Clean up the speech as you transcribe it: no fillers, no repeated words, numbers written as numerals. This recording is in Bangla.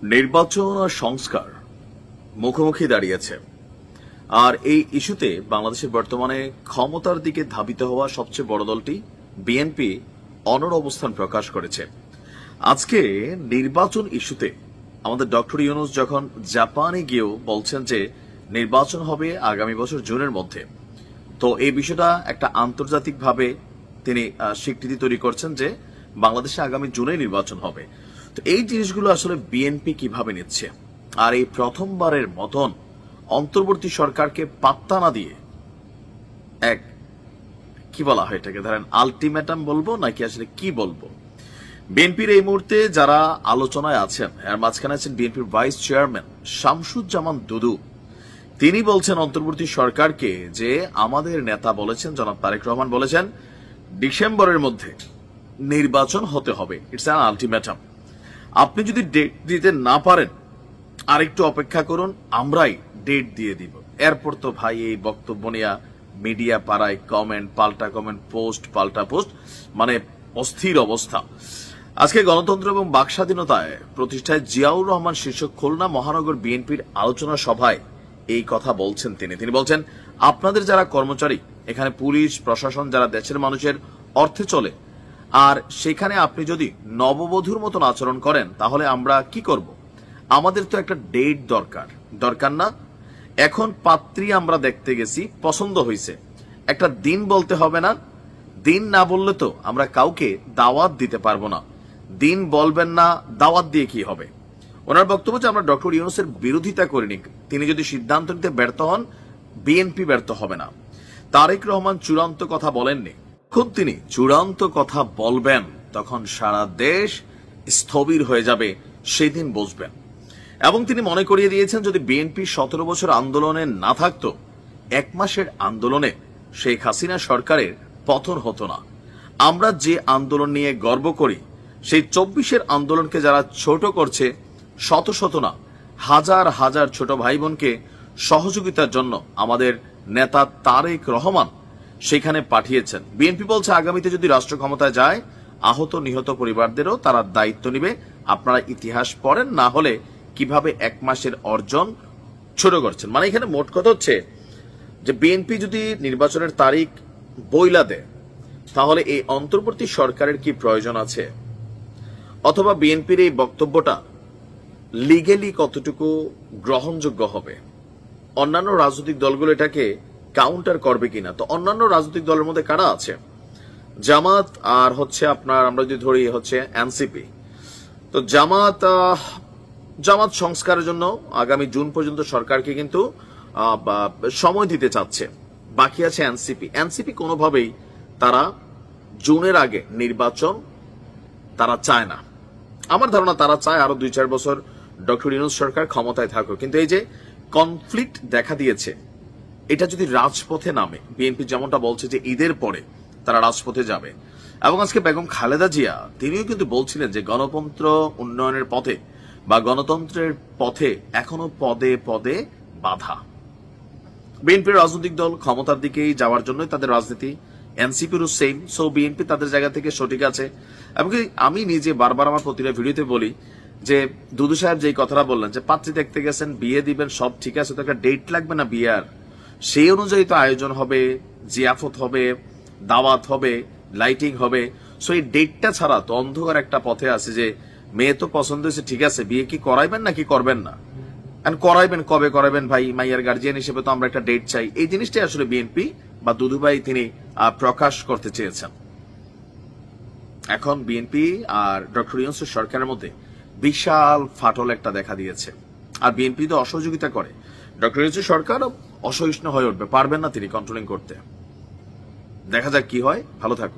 নির্বাচন আর সংস্কার মুখোমুখি দাঁড়িয়েছে। আর এই ইস্যুতে বাংলাদেশের বর্তমানে ক্ষমতার দিকে ধাবিত হওয়া সবচেয়ে বড় দলটি বিএনপি অনড় অবস্থান প্রকাশ করেছে। আজকে নির্বাচন ইস্যুতে আমাদের ডক্টর ইউনূস যখন জাপানে গিয়েও বলছেন যে নির্বাচন হবে আগামী বছর জুনের মধ্যে, তো এই বিষয়টা একটা আন্তর্জাতিকভাবে তিনি স্বীকৃতি তৈরি করছেন যে বাংলাদেশে আগামী জুনে নির্বাচন হবে। তো এই জিনিসগুলো আসলে বিএনপি কিভাবে নিচ্ছে? আর এই প্রথমবারের মতন অন্তর্বর্তী সরকারকে পাত্তা না দিয়ে এক কি বলা হয় এটাকে, ধরেন আলটিমেটাম বলবো নাকি আসলে কি বলবো, বিএনপির এই মুহূর্তে যারা আলোচনায় আছেন এর মাঝখানে আছেন বিএনপির ভাইস চেয়ারম্যান শামসুজ্জামান দুদু। তিনি বলছেন অন্তর্বর্তী সরকারকে যে আমাদের নেতা বলেছেন, জনাব তারেক রহমান বলেছেন ডিসেম্বরের মধ্যে নির্বাচন হতে হবে, ইটস অ্যান আলটিমেটাম। আপনি যদি ডেট দিতে না পারেন আরেকটু অপেক্ষা করুন, আমরাই ডেট দিয়ে দিব। এরপর তো ভাই এই বক্তব্য নিয়ে মিডিয়া পাড়ায় কমেন্ট পাল্টা কমেন্ট, পোস্ট পাল্টা পোস্ট, মানে অস্থির অবস্থা। আজকে গণতন্ত্র এবং বাক স্বাধীনতায় প্রতিষ্ঠায় জিয়াউর রহমান শীর্ষক খুলনা মহানগর বিএনপির আলোচনা সভায় এই কথা বলছেন তিনি বলছেন আপনাদের যারা কর্মচারী, এখানে পুলিশ প্রশাসন যারা দেশের মানুষের অর্থে চলে, আর সেখানে আপনি যদি নববধূর মতন আচরণ করেন তাহলে আমরা কি করব? আমাদের তো একটা ডেট দরকার না? এখন পাত্রী আমরা দেখতে গেছি, পছন্দ হয়েছে, একটা দিন বলতে হবে না? দিন না বললে তো আমরা কাউকে দাওয়াত দিতে পারবো না। দিন বলবেন না, দাওয়াত দিয়ে কি হবে? ওনার বক্তব্য যে আমরা ডক্টর ইউনূসের বিরোধিতা করিনি, তিনি যদি সিদ্ধান্ত নিতে ব্যর্থ হন বিএনপি ব্যর্থ হবে না। তারেক রহমান চূড়ান্ত কথা বলেননি, খুব তিনি চূড়ান্ত কথা বলবেন তখন সারা দেশ স্থবির হয়ে যাবে, সেদিন বুঝবেন। এবং তিনি মনে করিয়ে দিয়েছেন যদি বিএনপি 17 বছর আন্দোলনে না থাকতো, 1 মাসের আন্দোলনে শেখ হাসিনা সরকারের পতন হতো না। আমরা যে আন্দোলন নিয়ে গর্ব করি, সেই 24-এর আন্দোলনকে যারা ছোট করছে, শত না হাজার হাজার ছোট ভাই বোনকে সহযোগিতার জন্য আমাদের নেতা তারেক রহমান সেখানে পাঠিয়েছেন। বিএনপি বলছে আগামীতে যদি রাষ্ট্র ক্ষমতায় যায় আহত নিহত পরিবারদেরও তারা দায়িত্ব নিবে। আপনারা ইতিহাস পড়েন, না হলে কিভাবে 1 মাসের অর্জন ছোট করছেন। মানে এখানে মোট কথা হচ্ছে যে বিএনপি যদি নির্বাচনের তারিখ বইলা দেয় তাহলে এই অন্তর্বর্তী সরকারের কি প্রয়োজন আছে? অথবা বিএনপির এই বক্তব্যটা লিগেলি কতটুকু গ্রহণযোগ্য হবে? অন্যান্য রাজনৈতিক দলগুলো এটাকে কাউন্টার করবে কিনা? তো অন্যান্য রাজনৈতিক দলের মধ্যে কারা আছে? জামাত আর হচ্ছে আপনার, আমরা যদি ধরি হচ্ছে এনসিপি। তো জামাত সংস্কারের জন্য আগামী জুন পর্যন্ত সরকারকে কিন্তু সময় দিতে চাচ্ছে। বাকি আছে এনসিপি কোনোভাবেই তারা জুনের আগে নির্বাচন তারা চায় না। আমার ধারণা তারা চায় আরো 2-4 বছর ডক্টর ইউনূস সরকার ক্ষমতায় থাকুক। কিন্তু এই যে কনফ্লিক্ট দেখা দিয়েছে, এটা যদি রাজপথে নামে, বিএনপি যেমনটা বলছে যে ঈদের পরে তারা রাজপথে যাবে। এবং আজকে বেগম খালেদা জিয়া তিনিও কিন্তু বলছিলেন যে গণতন্ত্র উন্নয়নের পথে বা গণতন্ত্রের পথে এখনো পদে পদে বাধা। বিএনপির রাজনৈতিক দল ক্ষমতার দিকেই যাওয়ার জন্যই তাদের রাজনীতি, এনসিপিরও সেম। সো বিএনপি তাদের জায়গা থেকে সঠিক আছে। এবং আমি নিজে বারবার আমার প্রতিটা ভিডিওতে বলি যে দুদু সাহেব যেই কথাটা বললেন যে পাত্রী দেখতে গেছেন, বিয়ে দিবেন, সব ঠিক আছে, তো একটা ডেট লাগবে না বিয়ার? সেই অনুযায়ী তো আয়োজন হবে, জিয়াফত হবে, দাওয়াত হবে, লাইটিং হবে। সো এই ডেটটা ছাড়া তো অন্ধকার একটা পথে আছে যে মেয়ে তো পছন্দ হয়েছে, ঠিক আছে, বিয়ে কি করাইবেন নাকি করবেন না? করাইবেন, কবে করাবেন ভাই? মাইয়ার গার্জিয়ান হিসেবে তো আমরা একটা ডেট চাই। এই জিনিসটাই আসলে বিএনপি বা দুদু ভাই তিনি প্রকাশ করতে চেয়েছেন। এখন বিএনপি আর ডক্টর ইউনূস সরকারের মধ্যে বিশাল ফাটল একটা দেখা দিয়েছে। আর বিএনপি তো অসহযোগিতা করে, ডক্টর ইউনূস সরকার অসহিষ্ণু হয়ে উঠবে, পারবেন না তিনি কন্ট্রোলিং করতে। দেখা যাক কি হয়। ভালো থাকুন।